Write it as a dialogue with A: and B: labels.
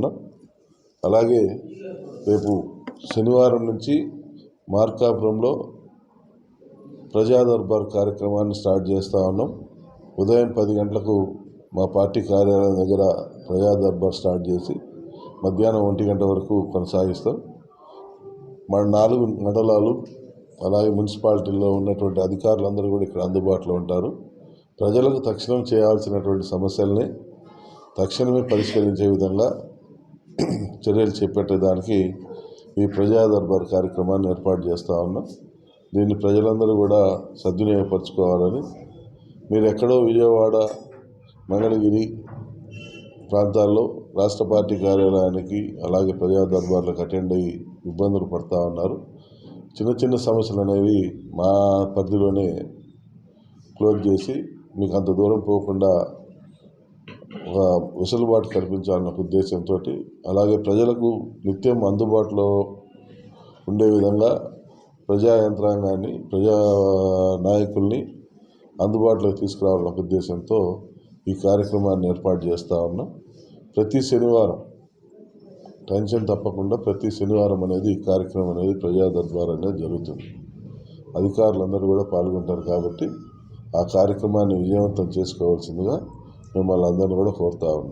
A: ఉన్నాం. అలాగే రేపు శనివారం నుంచి మార్కాపురంలో ప్రజా దర్బార్ కార్యక్రమాన్ని స్టార్ట్ చేస్తూ ఉన్నాం. ఉదయం 10 గంటలకు మా పార్టీ కార్యాలయం దగ్గర ప్రజా దర్బార్ స్టార్ట్ చేసి మధ్యాహ్నం 1 గంట వరకు కొనసాగిస్తాం. మన 4 మండలాలు అలాగే మున్సిపాలిటీల్లో ఉన్నటువంటి అధికారులందరూ కూడా ఇక్కడ అందుబాటులో ఉంటారు. ప్రజలకు తక్షణం చేయాల్సినటువంటి సమస్యల్ని తక్షణమే పరిష్కరించే విధంగా చర్యలు చేపట్టేదానికి ఈ ప్రజా దర్బార్ కార్యక్రమాన్ని ఏర్పాటు చేస్తూ ఉన్నాం. దీన్ని ప్రజలందరూ కూడా సద్వినియోగపరచుకోవాలని, మీరు ఎక్కడో విజయవాడ, మంగళగిరి ప్రాంతాల్లో రాష్ట్ర పార్టీ కార్యాలయానికి అలాగే ప్రజా దర్బార్లకు అటెండ్ అయ్యి ఇబ్బందులు పడుతూ ఉన్నారు. చిన్న చిన్న సమస్యలు అనేవి మా పరిధిలోనే క్లోజ్ చేసి మీకు అంత దూరం పోకుండా ఒక వెసులుబాటు కల్పించాలన్న ఉద్దేశంతో, అలాగే ప్రజలకు నిత్యం అందుబాటులో ఉండే విధంగా ప్రజా యంత్రాంగాన్ని, ప్రజా నాయకుల్ని అందుబాటులోకి తీసుకురావాలన్న ఉద్దేశంతో ఈ కార్యక్రమాన్ని ఏర్పాటు చేస్తూ ఉన్నాం. ప్రతి శనివారం టెన్షన్ తప్పకుండా ప్రతి శనివారం అనేది ఈ కార్యక్రమం అనేది ప్రజా దర్బార్ అనేది జరుగుతుంది. అధికారులందరూ కూడా పాల్గొంటారు కాబట్టి ఆ కార్యక్రమాన్ని విజయవంతం చేసుకోవాల్సిందిగా మిమ్మల్ని అందరినీ కూడా కోరుతా ఉన్నాం.